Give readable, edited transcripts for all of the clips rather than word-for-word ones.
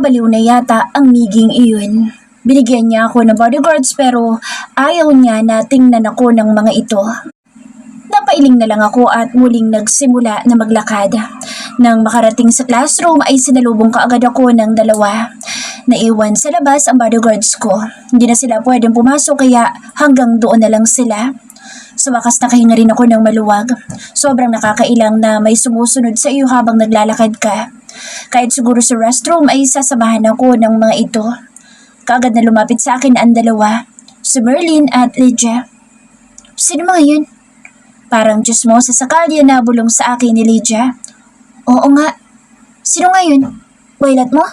Nababaliw na yata ang miging iyon. Binigyan niya ako ng bodyguards pero ayaw niya na tingnan ako ng mga ito. Napailing na lang ako at muling nagsimula na maglakad. Nang makarating sa classroom ay sinalubong kaagad ako ng dalawa. Naiwan sa labas ang bodyguards ko. Hindi na sila pwedeng pumasok kaya hanggang doon na lang sila. Sa wakas nakahinga rin ako ng maluwag. Sobrang nakakailang na may sumusunod sa iyo habang naglalakad ka. Kahit siguro sa restroom ay sasamahan ako ng mga ito. Kaagad na lumapit sa akin ang dalawa, si Merlin at Lydia. Sino mga yun? Parang chismosa sa kalye na bulong sa akin ni Lydia. Oo nga. Sino nga yun? Violet mo?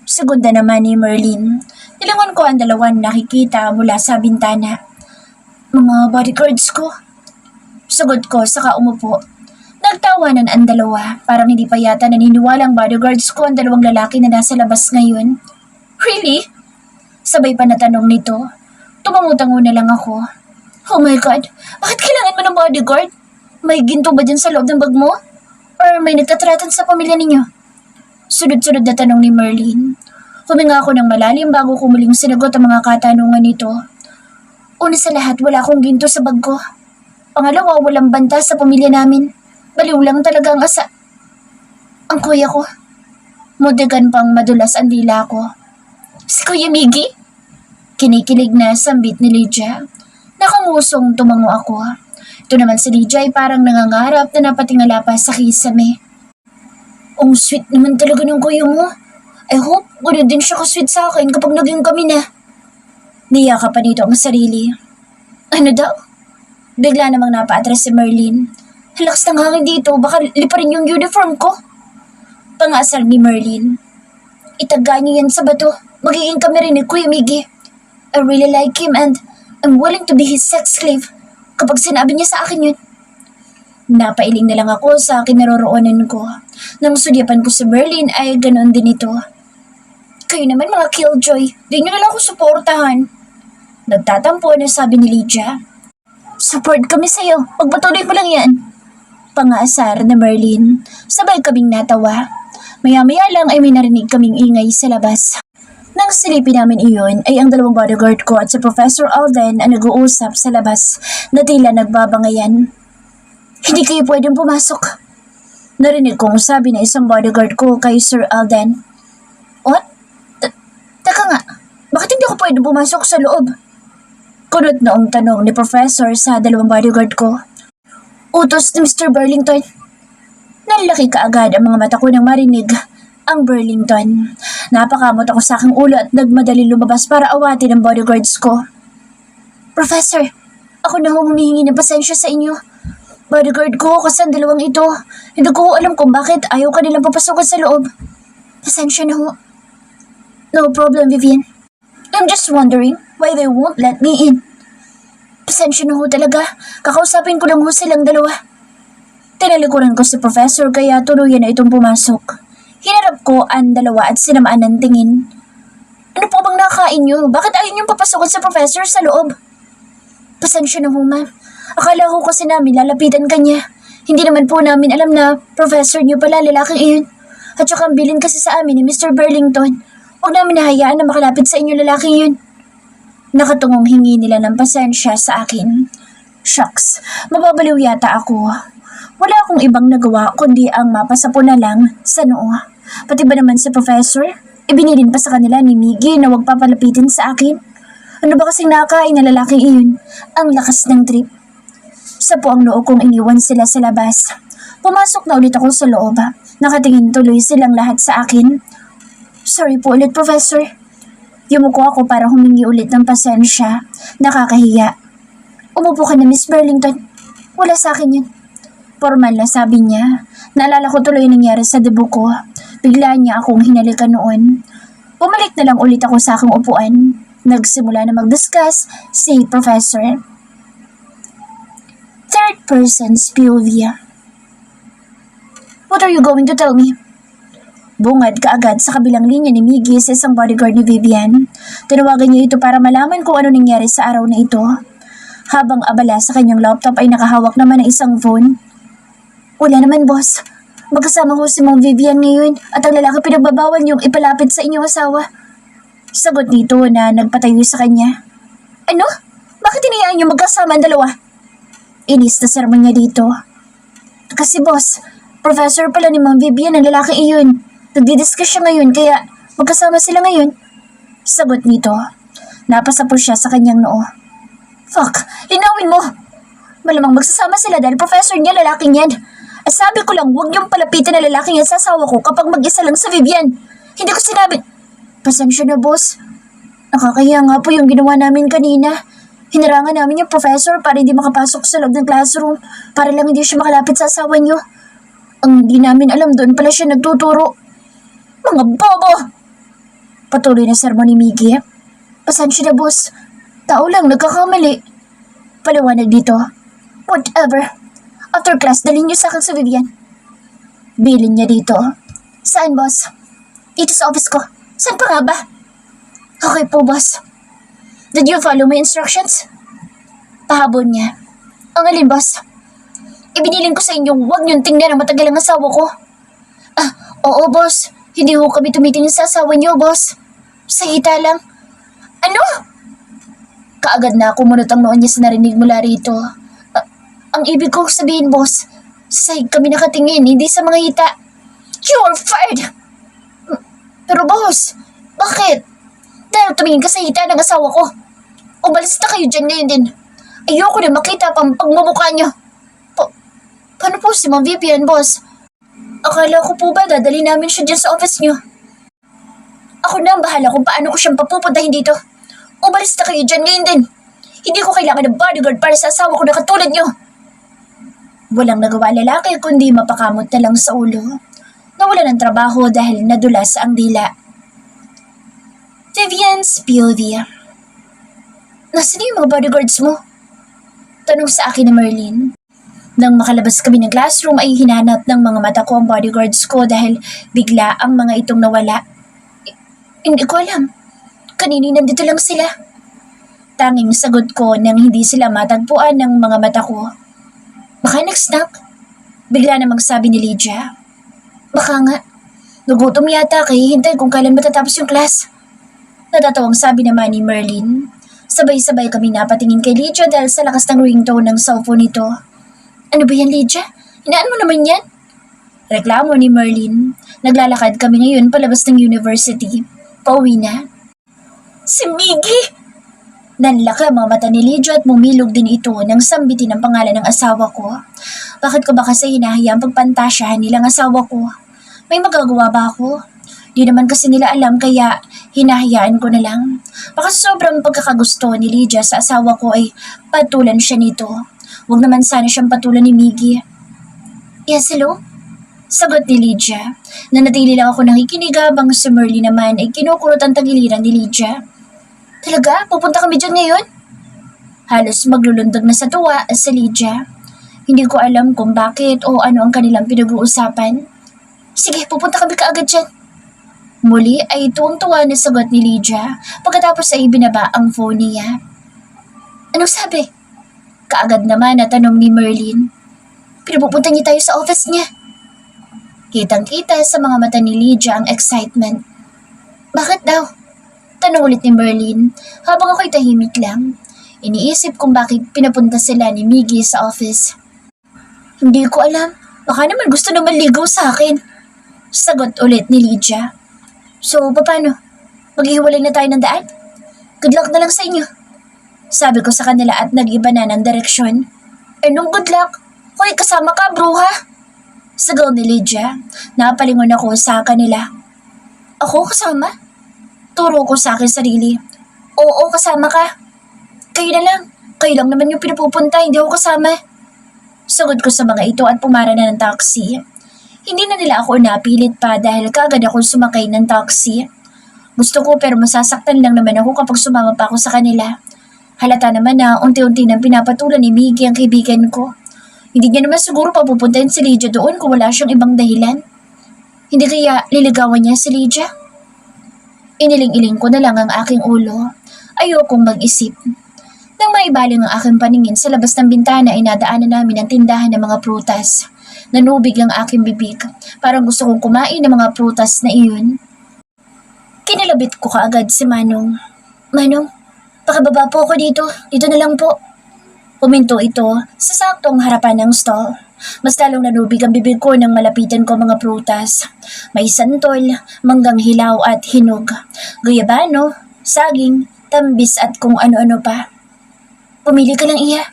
Segunda naman ni Merlin. Nilangon ko ang dalawang nakikita mula sa bintana. Mga bodyguards ko. Sagot ko saka umupo. Nagtawanan ang dalawa. Parang hindi pa yata naniniwala ang bodyguards ko ang dalawang lalaki na nasa labas ngayon. Really? Sabay pa na tanong nito. Tumangutango na lang ako. Oh my God, bakit kailangan mo ng bodyguard? May ginto ba dyan sa loob ng bag mo? Or may nagtatratan sa pamilya ninyo? Sunod-sunod na tanong ni Merlin. Huminga ako ng malalim bago ko muling sinagot ang mga katanungan nito. Una sa lahat, wala akong ginto sa bag ko. Pangalawa, walang banta sa pamilya namin. Baliw lang talaga ang kuya ko. Mudagan pang madulas ang dila ko. Si Kuya Miggy? Kinikilig na sambit ni Lydia. Nakangusong tumango ako. Ito naman si Lydia ay parang nangangarap na napatingala pa sa kisame. Ang sweet naman talaga ng kuya mo. I hope gano'n din siya ka-sweet sa akin kapag naging kami na. Niyaka pa nito ang sarili. Ano daw? Bigla namang napa-atras si Merlin. Halakas ng hangin dito, baka liparin yung uniform ko. Pangasar ni Merlin. Itaga niyo yan sa bato. Magiging kami rin ni Kuya Miggy. I really like him and I'm willing to be his sex slave kapag sinabi niya sa akin yun. Napailing na lang ako sa kinaroroonan ko. Nang sudyapan ko si Merlin ay ganoon din ito. Kayo naman mga killjoy, di nyo na lang ako suportahan. Nagtatampo na sabi ni Lydia. Support kami sa'yo, pagpatuloy mo lang yan. Pangasar na Merlin, sabay kaming natawa. Maya-maya lang ay may narinig kaming ingay sa labas. Nang silipin namin iyon ay ang dalawang bodyguard ko at si Professor Alden ang nag-uusap sa labas na tila nagbabangayan. Hindi kayo pwedeng pumasok. Narinig kong sabi na isang bodyguard ko kay Sir Alden. What? Taka nga, bakit hindi ako pwedeng pumasok sa loob? Kunot noong tanong ni Professor sa dalawang bodyguard ko. Utos ni Mr. Burlington. Nalaki kaagad ang mga mata ko nang marinig ang Burlington. Napakamot ako sa aking ulo at nagmadali lumabas para awatin ang bodyguards ko. Professor, ako na humihingi ng pasensya sa inyo. Bodyguard ko kasi ang dalawang ito. Hindi ko alam kung bakit ayaw ka nilang papasokan sa loob. Pasensya na ho. No problem, Vivian. I'm just wondering why they won't let me in. Pasensya na ho talaga. Kakausapin ko lang ho silang dalawa. Tinalikuran ko si Professor kaya tuluyan na itong pumasok. Hinarap ko ang dalawa at sinamaan ng tingin. Ano po bang nakain niyo? Bakit ayaw niyong papasokan sa Professor sa loob? Pasensya na ho, ma'am. Akala ko kasi namin lalapitan kanya. Hindi naman po namin alam na Professor niyo pala lalaking iyon. At saka ang bilin kasi sa amin ni Mr. Burlington. Huwag namin nahayaan na makalapit sa inyo lalaking yun. Nakatungong hingi nila ng pasensya sa akin. Shucks, mababaliw yata ako. Wala akong ibang nagawa kundi ang mapasapo na lang sa noo. Pati ba naman si Professor? Ibinilin pa sa kanila ni Miggy na huwag papalapitin sa akin. Ano ba kasing nakain na lalaking iyon? Ang lakas ng trip. Sa po ang noo kong iniwan sila sa labas. Pumasok na ulit ako sa loob. Nakatingin tuloy silang lahat sa akin. Sorry po ulit, Professor. Yumuko ako para humingi ulit ng pasensya. Nakakahiya. Umupo ka na, Miss Burlington. Wala sa akin yun. Formal na sabi niya. Naalala ko tuloy nangyari sa debut ko. Bigla niya akong hinalikan noon. Bumalik na lang ulit ako sa aking upuan. Nagsimula na mag-discuss si Professor. Third person's POV. What are you going to tell me? Bungad kaagad sa kabilang linya ni Miggy sa isang bodyguard ni Vivian. Tinawagan niya ito para malaman kung ano nangyari sa araw na ito. Habang abala sa kanyang laptop ay nakahawak naman ng isang phone. Wala naman, boss. Magkasama ko si Ma'am Vivian ngayon at ang lalaki pinagbabawal niyong ipalapit sa inyong asawa. Sagot nito na nagpatayo sa kanya. Ano? Bakit inayaan niyo magkasama ang dalawa? Inis na sermon niya dito. Kasi boss, professor pala ni Ma'am Vivian ang lalaki iyon. Nagdidiscuss siya ngayon kaya magkasama sila ngayon. Sagot nito. Napasa po siya sa kanyang noo. Fuck, linawin mo! Malamang magsasama sila dahil professor niya lalaking yan. At sabi ko lang huwag niyong palapitin na lalaking yan sa asawa ko kapag mag-isa lang sa Vivian. Hindi ko sinabi. Pasensya na boss. Nakakaya nga po yung ginawa namin kanina. Hinarangan namin yung professor para hindi makapasok sa loob ng classroom para lang hindi siya makalapit sa asawa niyo. Ang hindi namin alam doon pala siya nagtuturo. Mga bobo! Patuloy na sermon ni Miggy. Pasensya na boss. Tao lang nagkakamali. Paliwanag dito. Whatever. After class, dalhin niyo sa akin sa Vivian. Bilin niya dito. Saan boss? Dito sa office ko. Saan pa nga ba? Okay po boss. Did you follow my instructions? Pahabol niya. Ang alin, boss? Ibinilin ko sa inyong huwag niyong tingnan ang matagal ang asawa ko. Oo, boss. Hindi ho kami tumitingin sa asawa niyo, boss. Sa hita lang. Ano? Kaagad na kumunot ang noon niya sa narinig mula rito. Ang ibig kong sabihin, boss, sa sahig kami nakatingin, hindi sa mga hita. You are fired! Pero boss, bakit? Dahil tumingin ka sa hita ng asawa ko. Umalis na kayo dyan ngayon din. Ayoko na makita pang pagmumukha niyo. Paano po si Ma'am Vivian, boss? Akala ko po ba dadali namin siya dyan sa office niyo? Ako na ang bahala kung paano ko siyang papupuntahin dito. Umalis na kayo dyan ngayon din. Hindi ko kailangan ng bodyguard para sa asawa ko na katulad niyo. Walang nagawa lalaki kundi mapakamot na lang sa ulo. Nawala ng trabaho dahil nadulas ang dila. Vivian's POV. Nasaan yung mga bodyguards mo? Tanong sa akin ni Merlin. Nang makalabas kami ng classroom ay hinanap ng mga mata ko ang bodyguards ko dahil bigla ang mga itong nawala. Hindi ko alam. Kanini nandito lang sila. Tanging sagot ko nang hindi sila matagpuan ng mga mata ko. Baka nag-snack? Bigla namang sabi ni Lydia. Baka nga. Nagutom yata kaya hintay kung kailan matatapos yung class. Natatawang sabi naman ni Merlin. Sabay-sabay kami napatingin kay Lydia dahil sa lakas ng ringtone ng cellphone nito. Ano ba yan, Lydia? Hinaan mo naman yan? Reklamo ni Merlin. Naglalakad kami ngayon palabas ng university. Pauwi na. Si Miggy! Nanlaki ang mga mata ni Lydia at mumilog din ito nang sambitin ang pangalan ng asawa ko. Bakit ko ba kasi hinahayang pagpantasyahan nilang asawa ko? May magagawa ba ako? Di naman kasi nila alam kaya hinahayaan ko na lang. Baka sobrang pagkakagusto ni Lydia sa asawa ko ay patulan siya nito. Huwag naman sana siyang patulan ni Miggy. Yes, hello? Sagot ni Lydia. Nanatili lang ako nakikinig habang si Merlin naman ay kinukulot ang tagiliran ni Lydia. Talaga? Pupunta kami dyan ngayon? Halos maglulundag na sa tuwa si Lydia. Hindi ko alam kung bakit o ano ang kanilang pinag-uusapan. Sige, pupunta kami kaagad dyan. Muli ay tuwang-tuwa na sagot ni Lydia pagkatapos ay binaba ang phone niya. Anong sabi? Kaagad naman na tanong ni Merlin. Pinupupunta niya tayo sa office niya. Kitang-kita sa mga mata ni Lydia ang excitement. Bakit daw? Tanong ulit ni Merlin habang ako'y tahimik lang. Iniisip kung bakit pinapunta sila ni Miggy sa office. Hindi ko alam. Baka naman gusto na maligaw sa akin. Sagot ulit ni Lydia. So, paano? Maghihiwalay na tayo ng daan? Good luck na lang sa inyo. Sabi ko sa kanila at nag-iba na ng direksyon. Anong good luck? Hoy, kasama ka, bruha? Sagot ni Lydia. Napalingon ako sa kanila. Ako kasama? Turo ko sa akin sarili. Oo, kasama ka. Kayo na lang. Kayo lang naman yung pinupupunta, hindi ako kasama. Sagot ko sa mga ito at pumara na ng taxi. Hindi na nila ako napilit pa dahil kaagad ako sumakay ng taxi. Gusto ko pero masasaktan lang naman ako kapag sumama pa ako sa kanila. Halata naman na unti-unti nang pinapatulan ni Miggy ang kaibigan ko. Hindi niya naman siguro papupuntahin si Lydia doon kung wala siyang ibang dahilan. Hindi kaya liligawan niya si Lydia? Iniling-iling ko na lang ang aking ulo. Ayokong mag-isip. Nang maibaling ang aking paningin sa labas ng bintana ay nadaanan namin ang tindahan ng mga prutas. Nanubig ang aking bibig. Parang gusto kong kumain ng mga prutas na iyon. Kinilabit ko kaagad si Manong. Manong, pakababa po ako dito. Dito na lang po. Puminto ito sa saktong harapan ng stall. Mas lalong nanubig ang bibig ko nang malapitan ko mga prutas. May santol, manggang hilaw at hinog, guyabano, saging, tambis at kung ano-ano pa. Pumili ka lang, Iya.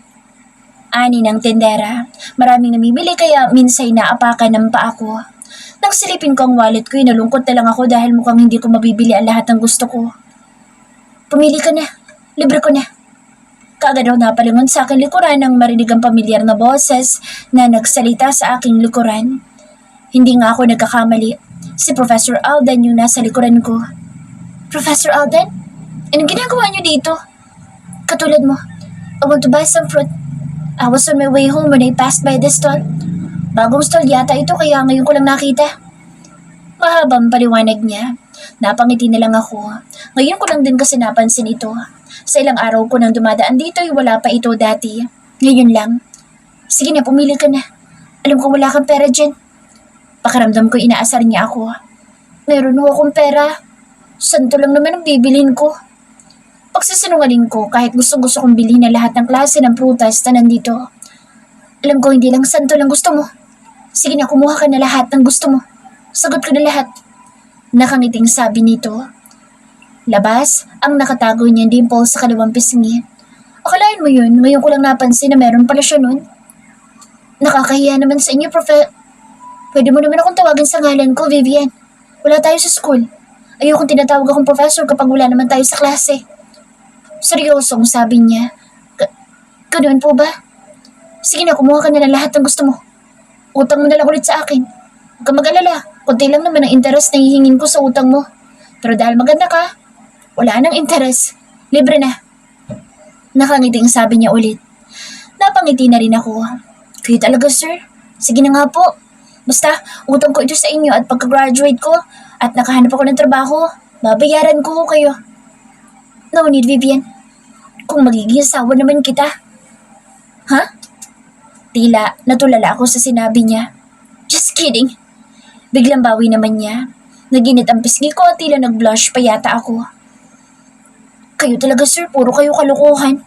Ani ng tendera. Maraming namimili kaya minsay naapakan ng paa ko. Nang silipin ko ang wallet ko, nalungkot na lang ako dahil mukhang hindi ko mabibili ang lahat ng gusto ko. Pumili ka na. Libre ko na. Kaagad daw napalingon sa aking likuran nang marinig ang pamilyar na boses na nagsalita sa aking likuran. Hindi nga ako nagkakamali. Si Professor Alden yung nasa likuran ko. Professor Alden? Anong ginagawa niyo dito? Katulad mo, I want to buy some fruit. I was on my way home when I passed by this stall. Bagong stall yata ito kaya ngayon ko lang nakita. Mahabang paliwanag niya. Napangiti na lang ako. Ngayon ko lang din kasi napansin ito. Sa ilang araw ko nang dumadaan dito ay wala pa ito dati. Ngayon lang. Sige na, pumili ka na. Alam ko wala kang pera dyan. Pakiramdam ko inaasar niya ako. Meron ho akong pera. Santo lang naman ang bibilin ko. Pagsisinungaling ko kahit gusto-gusto kong bilhin na lahat ng klase ng prutas na nandito. Alam ko hindi lang santo lang gusto mo. Sige na, kumuha ka na lahat ng gusto mo. Sagot ko na lahat. Nakangiting sabi nito. Labas, ang nakatago niyang dimple sa kalawang pisngi. Akalain mo yun, ngayon ko lang napansin na meron pala siya nun. Nakakahiya naman sa inyo, Pwede mo naman akong tawagin sa ngalan ko, Vivian. Wala tayo sa school. Ayokong tinatawag akong professor kapag wala naman tayo sa klase. Seryosong sabi niya. Ganoon po ba? Sige na, kumuha ka na ng lahat ng gusto mo. Utang mo na lang ulit sa akin. Huwag kang mag-alala, kunti lang naman ang interest na hihingin ko sa utang mo. Pero dahil maganda ka, wala nang interes. Libre na. Nakangiting sabi niya ulit. Napangiti na rin ako. Kayo talaga, sir? Sige na nga po. Basta, utang ko ito sa inyo at pagka-graduate ko at nakahanap ako ng trabaho, babayaran ko kayo. No need, Vivian. Kung magiging asawa naman kita. Ha? Tila, natulala ako sa sinabi niya. Just kidding. Biglang bawi naman niya. Naginit ang pisngi ko at tila nag-blush pa yata ako. Kayo talaga, sir, puro kayo kalokohan.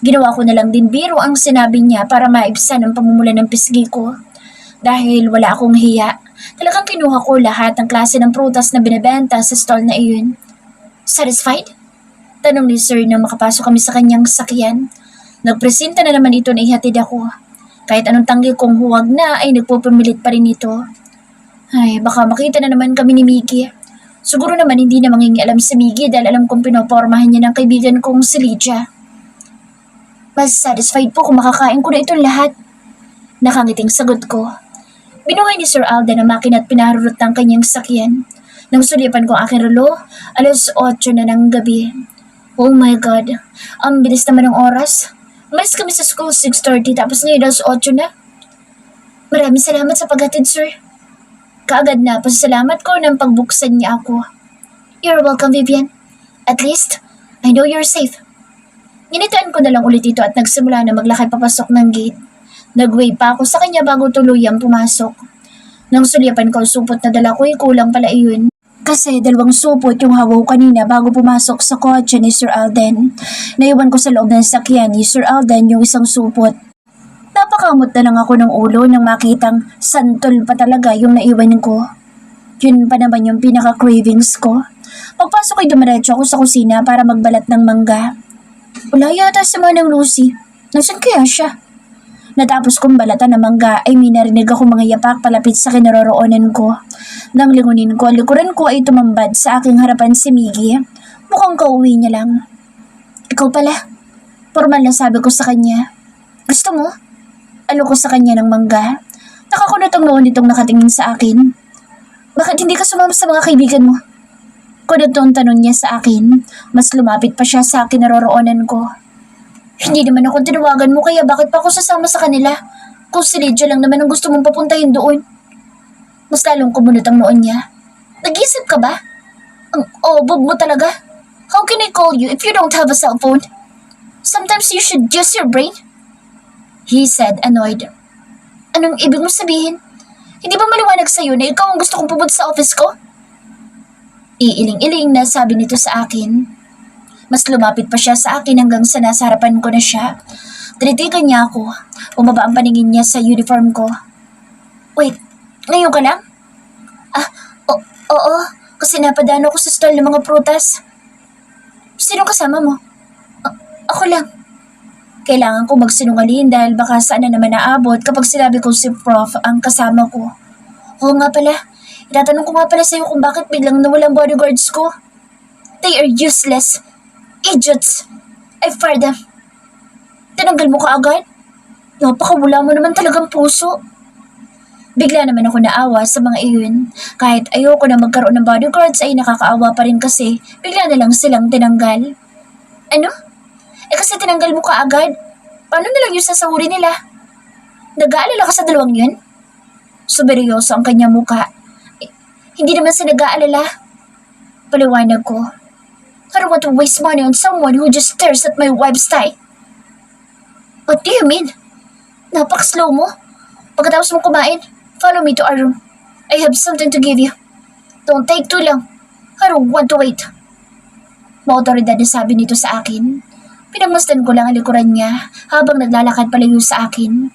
Ginawa ko na lang din biro ang sinabi niya para maibsan ang pamumula ng pisngi ko. Dahil wala akong hiya, talagang kinuha ko lahat ng klase ng prutas na binebenta sa stall na iyon. Satisfied? Tanong ni sir nang makapasok kami sa kanyang sakyan. Nagpresenta na naman ito na ihatid ako. Kahit anong tanggi kong huwag na ay nagpupumilit pa rin ito. Ay, baka makita na naman kami ni Miggy. Siguro naman hindi na mangingialam si Miggy dahil alam kong pinopormahan niya ng kaibigan kong si Lydia. Mas satisfied po kung makakain ko na itong lahat. Nakangiting sagot ko. Binuhay ni Sir Alden ang makina at pinarurot ng kanyang sakyan. Nang sulipan ko ang aking relo, 8:00 na ng gabi. Oh my God, ang bilis naman ng oras. Umalis kami sa school 6:30 tapos ngayon 8:00 na. Maraming salamat sa paghatid, sir. Kaagad na pasasalamat ko nang pagbuksan niya ako. You're welcome, Vivian. At least, I know you're safe. Ginitaan ko na lang ulit ito at nagsimula na maglakad papasok ng gate. Nag-wave pa ako sa kanya bago tuluyang pumasok. Nang sulipan ko ang supot na dala ko, kulang pala iyon. Kasi 2 supot yung hawaw kanina bago pumasok sa kotse ni Sir Alden. Naiwan ko sa loob ng sakyan ni Sir Alden yung isang supot. Napakamot na lang ako ng ulo nang makitang santol pa talaga yung naiwan ko. Yun pa naman yung pinaka-cravings ko. Pagpasok ay dumiretso ako sa kusina para magbalat ng mangga. Wala yata si Manang Lucy. Nasaan kaya siya? Natapos kong balatan ng mangga ay may narinig ako mga yapak palapit sa kinaroroonan ko. Nang lingunin ko, likuran ko ay tumambad sa aking harapan si Miggy. Mukhang kauwi niya lang. Ikaw pala. Formal na sabi ko sa kanya. Gusto mo? Alok ko sa kanya ng mangga. Nakakunot ang noon itong nakatingin sa akin. Bakit hindi ka sumama sa mga kaibigan mo? Kunot ang tanong niya sa akin. Mas lumapit pa siya sa kinaroroonan ko. Hindi naman ako tinawagan mo kaya bakit pa ako sasama sa kanila? Kung si Lydia lang naman ang gusto mong papuntahin doon. Mas lalong kumunot ang noon niya. Nag-isip ka ba? Ang obog mo talaga. How can I call you if you don't have a cellphone? Sometimes you should use your brain. He said, annoyed. Anong ibig mong sabihin? Hindi ba maliwanag sa'yo na ikaw ang gusto kong pumunta sa office ko? Iiling-iling na sabi nito sa akin. Mas lumapit pa siya sa akin hanggang sa nasa harapan ko na siya. Tinitigan niya ako. Umaba ang paningin niya sa uniform ko. Wait, ngayon ka lang? Oo, kasi napadaan ako sa stall ng mga prutas. Sino kasama mo? Ako lang. Kailangan ko magsinungaling dahil baka saan na naman naabot kapag sinabi ko si Prof ang kasama ko. Oo nga pala, itatanong ko nga pala sa'yo kung bakit biglang nawalang bodyguards ko. They are useless. Idiots. I fired them. Tinanggal mo ka agad? Napakawala mo naman talagang puso. Bigla naman ako naawa sa mga iyon. Kahit ayoko na magkaroon ng bodyguards ay nakakaawa pa rin kasi bigla na lang silang tinanggal. Ano? Kasi tinanggal mo ka agad. Paano na lang yung sasahuri nila? Nag-aalala ka sa dalawang yun? Suberyoso ang kanyang muka. Hindi naman sa nag-aalala. Paliwanag ko. I don't want to waste money on someone who just stares at my wife's thigh. What do you mean? Napak-slow mo. Pagkatapos mong kumain, follow me to our room. I have something to give you. Don't take too long. I don't want to wait. Maotoridad na sabi nito sa akin. Pinagmasdan ko lang ang likuran niya habang naglalakad palayo sa akin.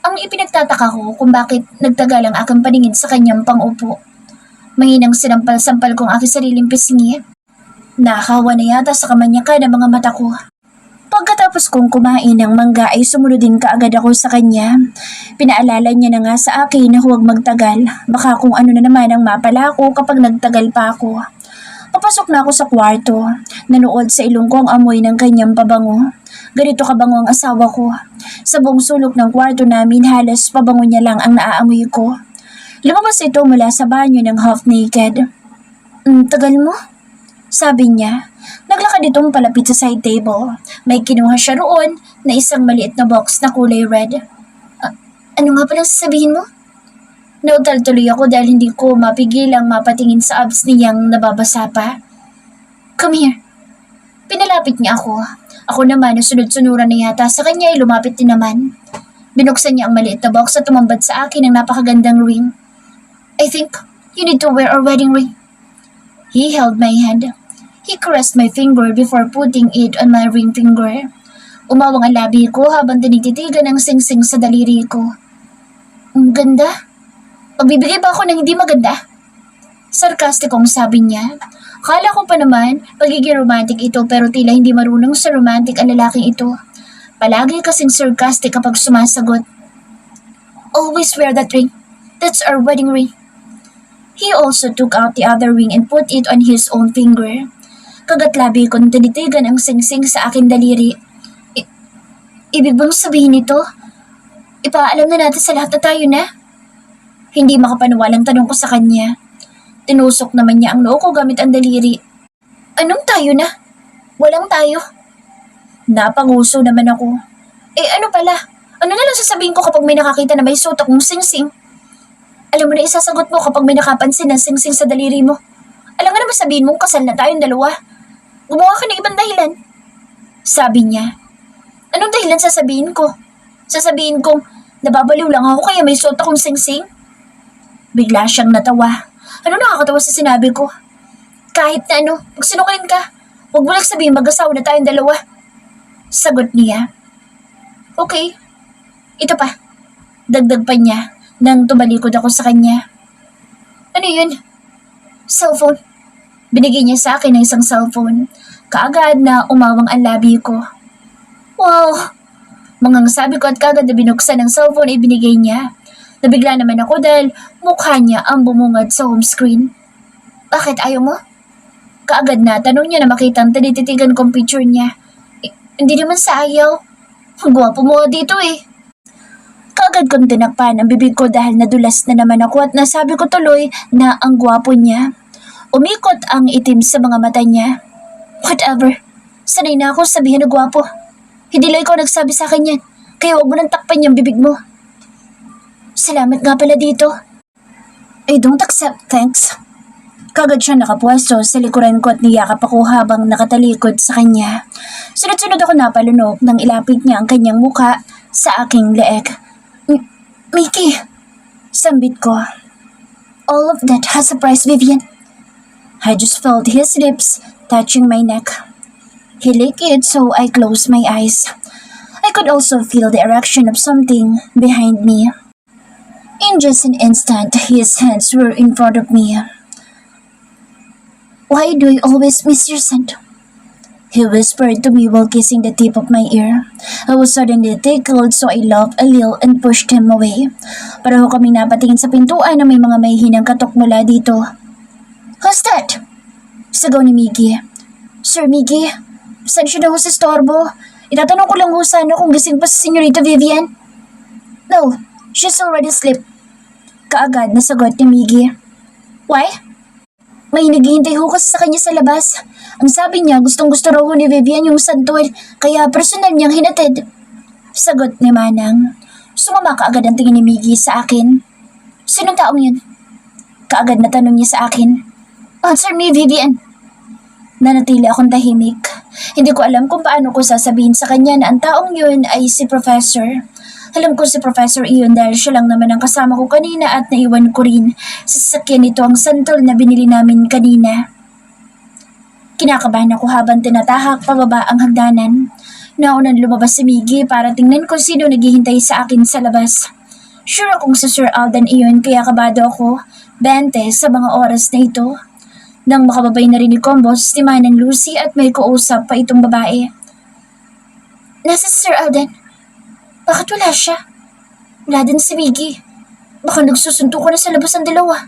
Ang ipinagtataka ko kung bakit nagtagal ang aking paningin sa kanyang pang-upo. Mahinang sinampal-sampal kong aking sariling pisngi. Nakahawa na yata sa kamanyakan ng mga mata ko. Pagkatapos kong kumain ng mangga ay sumunod din kaagad ako sa kanya. Pinaalala niya na nga sa akin na huwag magtagal. Baka kung ano na naman ang mapala ko kapag nagtagal pa ako. Papasok na ako sa kwarto. Nanuod sa ilong ko ang amoy ng kanyang pabango. Ganito kabango ang asawa ko. Sa buong sulok ng kwarto namin halos pabango niya lang ang naaamoy ko. Lumabas ito mula sa banyo ng half naked. Tagal mo? Sabi niya. Naglakad itong palapit sa side table. May kinuha siya roon na isang maliit na box na kulay red. Ano nga palang sasabihin mo? Nautal tuloy ako dahil hindi ko mapigilang mapatingin sa abs niyang nababasa pa. Come here. Pinalapit niya ako. Ako naman na sunod-sunuran na yata sa kanya ay lumapit din naman. Binuksan niya ang maliit na box at tumambad sa akin ang napakagandang ring. I think you need to wear our wedding ring. He held my hand. He caressed my finger before putting it on my ring finger. Umawang ang labi ko habang tinititigan ang singsing sa daliri ko. Ang ganda. Pagbibigay ba ako ng hindi maganda? Sarkastikong sabi niya. Akala ko pa naman, pagiging romantic ito pero tila hindi marunong sa romantic ang lalaking ito. Palagi kasing sarcastic kapag sumasagot. Always wear that ring. That's our wedding ring. He also took out the other ring and put it on his own finger. Kagatlabi kong tinitigan ang singsing sa aking daliri. Ibig bang sabihin nito? Ipaalam na natin sa lahat na tayo na? Hindi makapaniwalang tanong ko sa kanya. Tinusok naman niya ang noo ko gamit ang daliri. Anong tayo na? Walang tayo. Napanguso naman ako. Ano pala? Ano na lang sasabihin ko kapag may nakakita na may suot akong singsing? Alam mo na isasagot mo kapag may nakapansin ng singsing sa daliri mo. Alam nga naman sabihin mong kasal na tayong dalawa. Gumawa ka ng ibang dahilan. Sabi niya. Anong dahilan sasabihin ko? Sasabihin kong nababaliw lang ako kaya may suot akong singsing? Bigla siyang natawa. Ano nakakatawa sa sinabi ko? Kahit na ano, magsinungaling ka. Huwag mo lang sabihin mag-asawa na tayong dalawa. Sagot niya. Okay. Ito pa. Dagdag pa niya nang tumalikod ako sa kanya. Ano yun? Cellphone. Binigay niya sa akin ng isang cellphone. Kaagad na umawang ang labi ko. Wow! Mangang sabi ko at kaagad na binuksan ng cellphone ay binigay niya. Nabigla naman ako dahil mukha niya ang bumungad sa home screen. Bakit ayaw mo? Kaagad na tanong niya na makita ang tinititigan kong picture niya. Hindi naman sa ayaw. Ang gwapo mo dito eh. Kaagad kong tinakpan ang bibig ko dahil nadulas na naman ako at nasabi ko tuloy na ang gwapo niya. Umikot ang itim sa mga mata niya. Whatever. Sanay na ako sabihin na gwapo. Hindi lang ikaw nagsabi sa akin yan. Kaya huwag mo nang takpan yung bibig mo. Salamat nga pala dito. I don't accept thanks. Kagad siya nakapwesto sa likuran ko at niyakap ako habang nakatalikod sa kanya. Sunod-sunod ako napalunok nang ilapit niya ang kanyang muka sa aking leeg. Mickey! Sambit ko. All of that has a price, Vivian. I just felt his lips touching my neck. He licked it, so I closed my eyes. I could also feel the erection of something behind me. In just an instant, his hands were in front of me. Why do I always miss your scent? He whispered to me while kissing the tip of my ear. I was suddenly tickled, so I laughed a little and pushed him away. Pareho kaming napatingin sa pintuan na may mga mahihinang katok mula dito. Who's that? Sigaw ni Miggy. Sir Miggy, saan siya na ho sa storbo? Itatanong ko lang ho sana kung gising pa si Señorita Vivian. No, she's already asleep. Kaagad na sagot ni Miggy. Why? May naghihintay ho kasi sa kanya sa labas. Ang sabi niya, gustong-gusto raw ho ni Vivian yung santol, kaya personal niyang hinatid. Sagot ni Manang. Sumama kaagad ang tingin ni Miggy sa akin. Sinong taong yun? Kaagad na tanong niya sa akin. Answer me, Vivian. Nanatili akong tahimik. Hindi ko alam kung paano ko sasabihin sa kanya na ang taong yun ay si Professor. Alam ko si Professor iyon dahil siya lang naman ang kasama ko kanina at naiwan ko rin sa sasakyan nito ang santol na binili namin kanina. Kinakabahan ako habang tinatahak pababa ang hagdanan. Naunang lumabas si Miggy para tingnan kung sino naghihintay sa akin sa labas. Sure akong si Sir Alden iyon kaya kabado ako, 20 sa mga oras na ito. Nang makababay na rinig ko ang boses ni Manang Lucy at may kausap pa itong babae. Nasa si Sir Alden? Bakit wala siya? Wala din si Miggy. Baka nagsusunto ko na sa labas ang dalawa.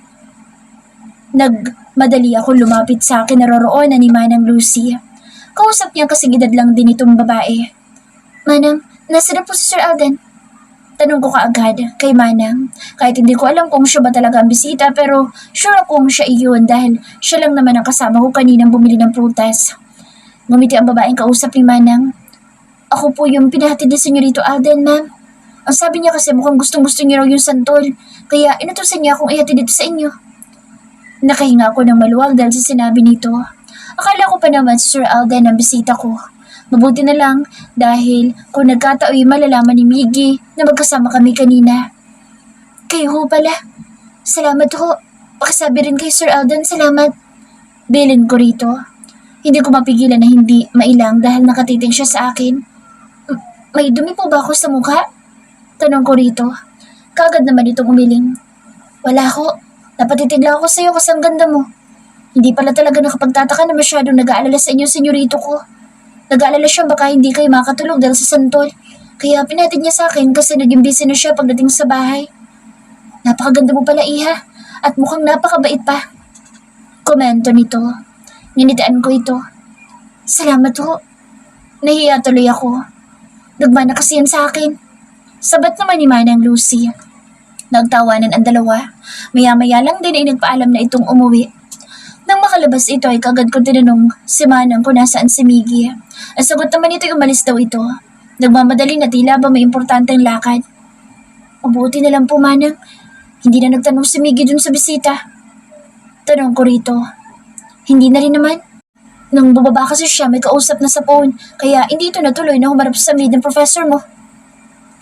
Nagmadali ako lumapit sa akin naroroonan ni Manang Lucy. Kausap niya kasing edad lang din itong babae. Manang, nasa na po si Sir Alden? Tanong ko kaagad kay Manang. Kahit hindi ko alam kung siya ba talaga ang bisita pero sure akong siya iyon dahil siya lang naman ang kasama ko kaninang bumili ng prutas. Ngumiti ang babaeng kausap ni Manang. Ako po yung pinahatid ni Senyorito Alden, ma'am. Ang sabi niya kasi mukhang gustong-gusto niya raw yung santol kaya inutusan niya akong ihatid dito sa inyo. Nakahinga ako ng maluwag dahil sa sinabi nito. Akala ko pa naman si Sir Alden ang bisita ko. Mabuti na lang dahil kung nagkataoy malalaman ni Miggy na magkasama kami kanina. Kayo ho pala. Salamat ho. Pakisabi rin kay Sir Alden, salamat. Bilin ko rito. Hindi ko mapigilan na hindi mailang dahil nakatiting siya sa akin. May dumi po ba ako sa mukha? Tanong ko rito. Kaagad naman itong umiling. Wala ho. Napatitig lang ako sa iyo kasi ang ganda mo. Hindi pala talaga nakapagtataka na masyadong nag-aalala sa inyo, senyorito ko. Nag-aalala siya baka hindi kayo makatulog dahil sa santol. Kaya pinatid niya sa akin kasi naging busy na siya pagdating sa bahay. Napakaganda mo pala, Iha. At mukhang napakabait pa. Komento nito. Ninitian ko ito. Salamat ho. Nahiya tuloy ako. Nagmana kasi yan sa akin. Sabat naman ni Manang Lucy. Nagtawanan ang dalawa. Maya-maya lang din ay nagpaalam na itong umuwi. Nang makalabas ito ay kagad ko tinanong si Manang kung nasaan si Miggy. Ang sagot naman ito ay umalis daw ito. Nagmamadali na tila ba may importanteng lakad. Mabuti na lang po, Manang. Hindi na nagtanong si Miggy dun sa bisita. Tanong ko rito. Hindi na rin naman. Nang bumaba kasi siya may kausap na sa phone kaya hindi ito natuloy na humarap sa maid ng professor mo.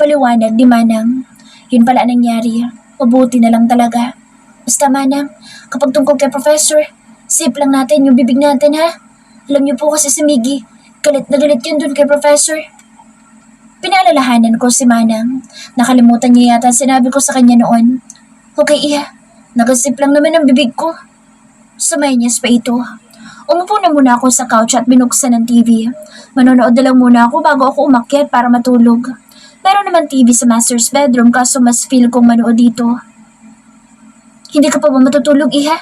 Paliwanag ni Manang. Yun pala nangyari. Mabuti na lang talaga. Basta Manang, kapag tungkol kay professor, sip lang natin yung bibig natin ha. Alam niyo po kasi si Miggy, galit na galit yun dun kay professor. Pinaalalahanan ko si Manang. Nakalimutan niya yata sinabi ko sa kanya noon. Okay, Iha. Nagasip lang naman ang bibig ko. Sumayanyas pa ito. Umupo na muna ako sa couch at binuksan ng TV. Manonood na lang muna ako bago ako umakyat para matulog. Meron naman TV sa master's bedroom kaso mas feel kong manood dito. Hindi ka pa ba matutulog, Iha?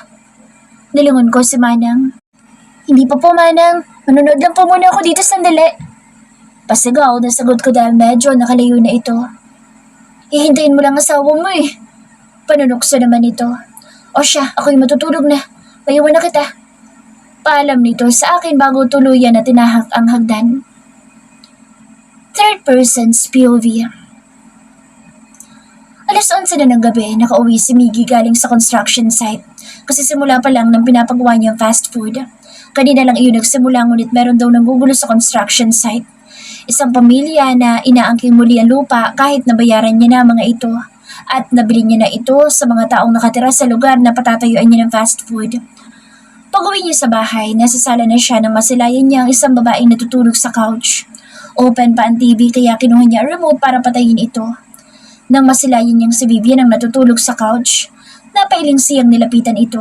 Nilingon ko si Manang. Hindi pa po, Manang. Manonood lang po muna ako dito sandali. Pasigaw na sagot ko dahil medyo nakalayo na ito. Hihintayin mo lang asawa mo eh. Panunokso naman ito. O siya, ako'y matutulog na. Payawan na kita. Paalam nito sa akin bago tuluyan na tinahak ang hagdan. Third person's POV. Alas 11 na ng gabi, nakauwi si Miggy galing sa construction site. Kasi simula pa lang nang pinapagawa niyang fast food. Kanina lang iyon nagsimula ngunit meron daw nanggugulo sa construction site. Isang pamilya na inaangking muli ang lupa kahit nabayaran niya na mga ito. at nabili niya na ito sa mga taong nakatira sa lugar na patatayuan niya ng fast food. Pag-uwi niya sa bahay, nasa sala na siya nang masilayan niya ang isang babaeng natutulog sa couch. Open pa ang TV kaya kinuha niya ang remote para patayin ito. Nang masilayan niyang si Vivian ang natutulog sa couch, napailing siyang nilapitan ito.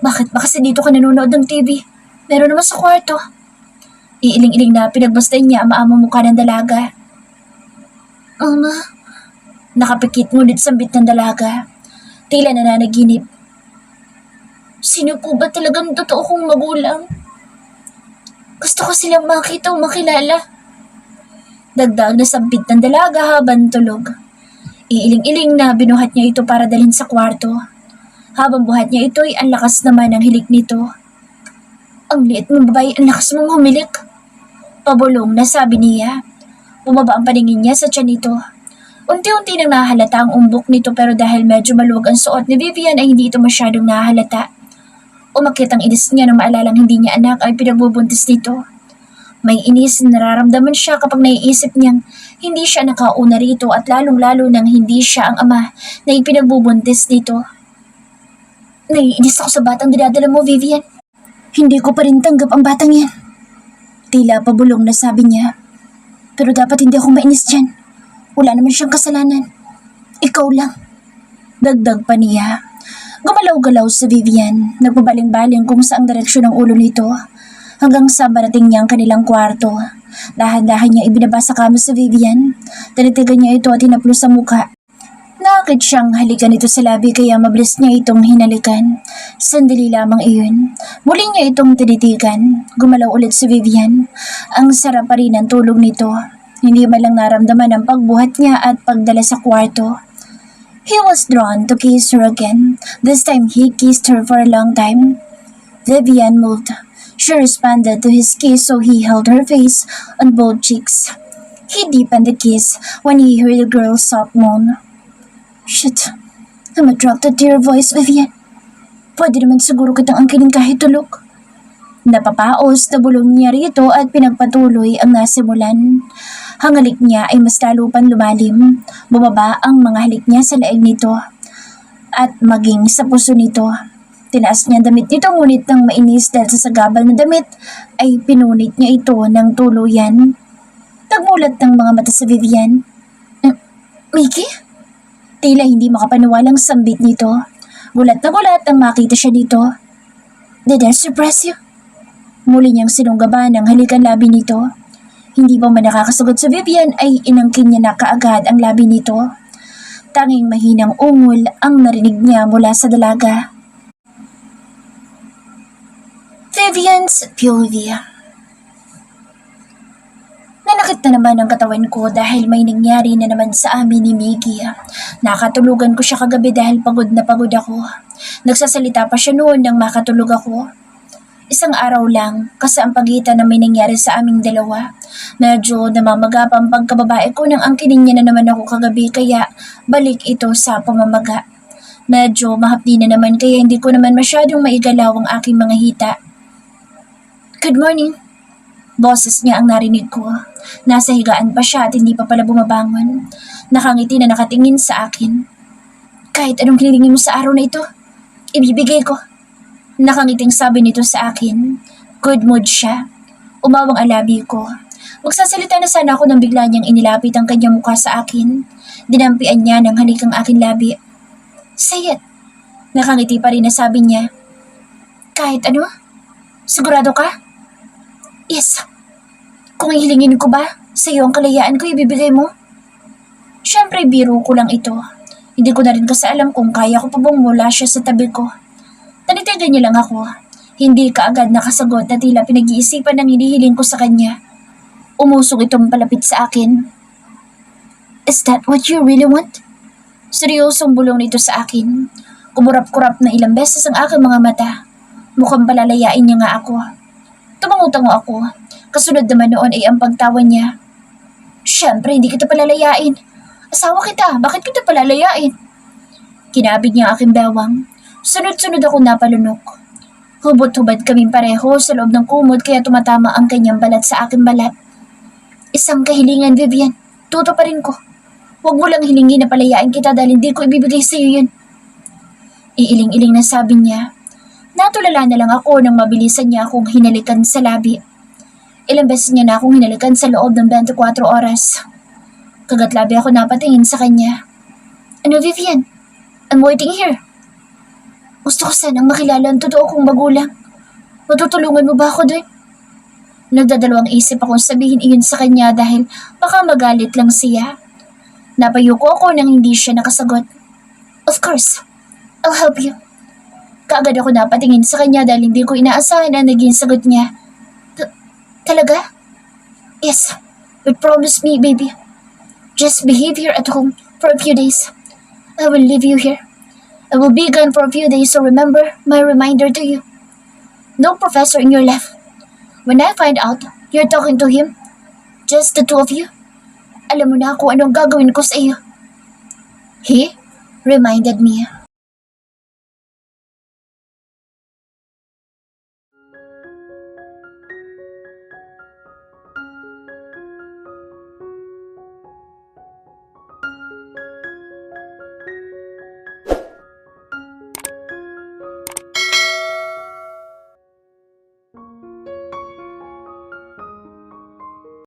Bakit ba kasi dito ka nanonood ng TV? Meron naman sa kwarto. Iiling-iling na pinagbastan niya ang maamang mukha ng dalaga. Ama, nakapikit ngunit sambit ng dalaga. Tila nananaginip. Sino po ba talagang totoo kong magulang? Gusto ko silang makita o makilala. Dagdag na sambit ng dalaga habang tulog. Iiling-iling na binuhat niya ito para dalhin sa kwarto. Habang buhat niya ito'y ang lakas naman ng hilik nito. Ang liit mong babae, ang lakas mong humilik. Pabulong na sabi niya. Bumaba ang paningin niya sa tiyan nito. Unti-unti nang nahalata ang umbok nito pero dahil medyo maluwag ang suot ni Vivian ay hindi ito masyadong nahalata. Umakyat ang inis niya nang maalalang hindi niya anak ay pinagbubuntis nito. May inis na nararamdaman siya kapag naiisip niyang hindi siya nakauna rito at lalong-lalo nang hindi siya ang ama na ipinagbubuntis nito. Naiinis ako sa batang dinadala mo, Vivian. Hindi ko pa rin tanggap ang batang yan. Tila pabulong na sabi niya. Pero dapat hindi ako mainis dyan. Wala naman siyang kasalanan. Ikaw lang. Dagdag pa niya. Gumalaw-galaw si Vivian, nagpabaling-baling kung saang direksyon ang ulo nito, hanggang sa marating niya ang kanilang kwarto. Dahan-dahan niya ibinaba sa kama si Vivian, tinitigan niya ito at hinaplos sa mukha. Nakakit siyang halikan ito sa labi kaya mabilis niya itong hinalikan. Sandali lamang iyon. Muli niya itong tinitigan. Gumalaw ulit si Vivian. Ang sarap pa rin ang tulog nito. Hindi man lang naramdaman ang pagbuhat niya at pagdala sa kwarto. He was drawn to kiss her again. This time he kissed her for a long time. Vivian moved. She responded to his kiss so he held her face on both cheeks. He deepened the kiss when he heard the girl's soft moan. Shit, I'm attracted to your voice, Vivian. Pwede naman siguro kitang angkinin kahit tulog. Napapaos na bulong niya rito at pinagpatuloy ang nasimulan. Hangalik niya ay mas lalo pang lumalim. Bumaba ang mga halik niya sa leeg nito at maging sa puso nito. Tinaas niya ang damit nito ngunit nang mainis dahil sa sagabal na damit ay pinunit niya ito ng tuluyan. Nagmulat ng mga mata sa Vivian. Mickey? Tila hindi makapaniwalang sambit nito. Gulat na gulat ang makita siya dito. Did I surprise you? Muli niyang sinunggaban ang halikan labi nito. Hindi pa man nakakasagot sa Vivian ay inangkin niya na kaagad ang labi nito. Tanging mahinang ungol ang narinig niya mula sa dalaga. Vivian's Pulvia. Nanakit na naman ang katawan ko dahil may nangyari na naman sa amin ni Miggy. Nakatulugan ko siya kagabi dahil pagod na pagod ako. Nagsasalita pa siya noon nang makatulog ako. Isang araw lang kasi ang pagitan na may nangyari sa aming dalawa. Medyo namamaga pa ang pagkababae ko nang angkinin niya na naman ako kagabi kaya balik ito sa pamamaga. Medyo mahapdi na naman kaya hindi ko naman masyadong maigalaw ang aking mga hita. Good morning. Boses niya ang narinig ko. Nasa higaan pa siya at hindi pa pala bumabangon. Nakangiti na nakatingin sa akin. Kahit anong hilingin mo sa araw na ito, ibibigay ko. Nakangiting sabi nito sa akin. Good mood siya. Umawang alabi ko. Magsasalita na sana ako nang bigla niyang inilapit ang kanyang mukha sa akin. Dinampian niya ng halik ang aking labi. Say it. Nakangiti pa rin na sabi niya. Kahit ano? Sigurado ka? Yes. Kung ihilingin ko ba, sa iyo ang kalayaan ko ibibigay mo? Siyempre biro ko lang ito. Hindi ko na rin kasi alam kung kaya ko pa bang mula siya sa tabi ko. Tanitigan niya lang ako. Hindi kaagad nakasagot na tila pinag-iisipan ng hinihiling ko sa kanya. Umusog itong palapit sa akin. Is that what you really want? Seryosong bulong nito sa akin. Kumurap-kurap na ilang beses ang aking mga mata. Mukhang palalayain niya nga ako. Tumangutango ako. Kasunod naman noon ay ang pagtawa niya. Siyempre, hindi kita palalayain. Asawa kita, bakit kita palalayain? Kinabig niya aking bewang. Sunod-sunod ako napalunok. Hubot-hubad kaming pareho sa loob ng kumot kaya tumatama ang kanyang balat sa aking balat. Isang kahilingan, Vivian. Tutuparin ko. Huwag mo lang hilingin na palayain kita dahil hindi ko ibibigay sa iyo yun. Iiling-iling na sabi niya. Natulala na lang ako nang mabilisan niya akong hinalikan sa labi. Ilang beses niya na akong hinalikan sa loob ng 24 oras. Kagatlabi ako napatingin sa kanya. Ano, Vivian? I'm waiting here. Gusto ko sanang makilala ang totoo kong magulang. Matutulungan mo ba ako doon? Nagdadalawang isip akong sabihin iyon sa kanya dahil baka magalit lang siya. Napayuko ako nang hindi siya nakasagot. Of course, I'll help you. Kaagad ako napatingin sa kanya dahil hindi ko inaasahan ang naging sagot niya. Talaga? Yes, but promise me, baby. Just behave here at home for a few days. I will leave you here. I will be gone for a few days, so remember my reminder to you. No professor in your life. When I find out you're talking to him, just the two of you, alam mo na kung anong gagawin ko sa iyo. He reminded me.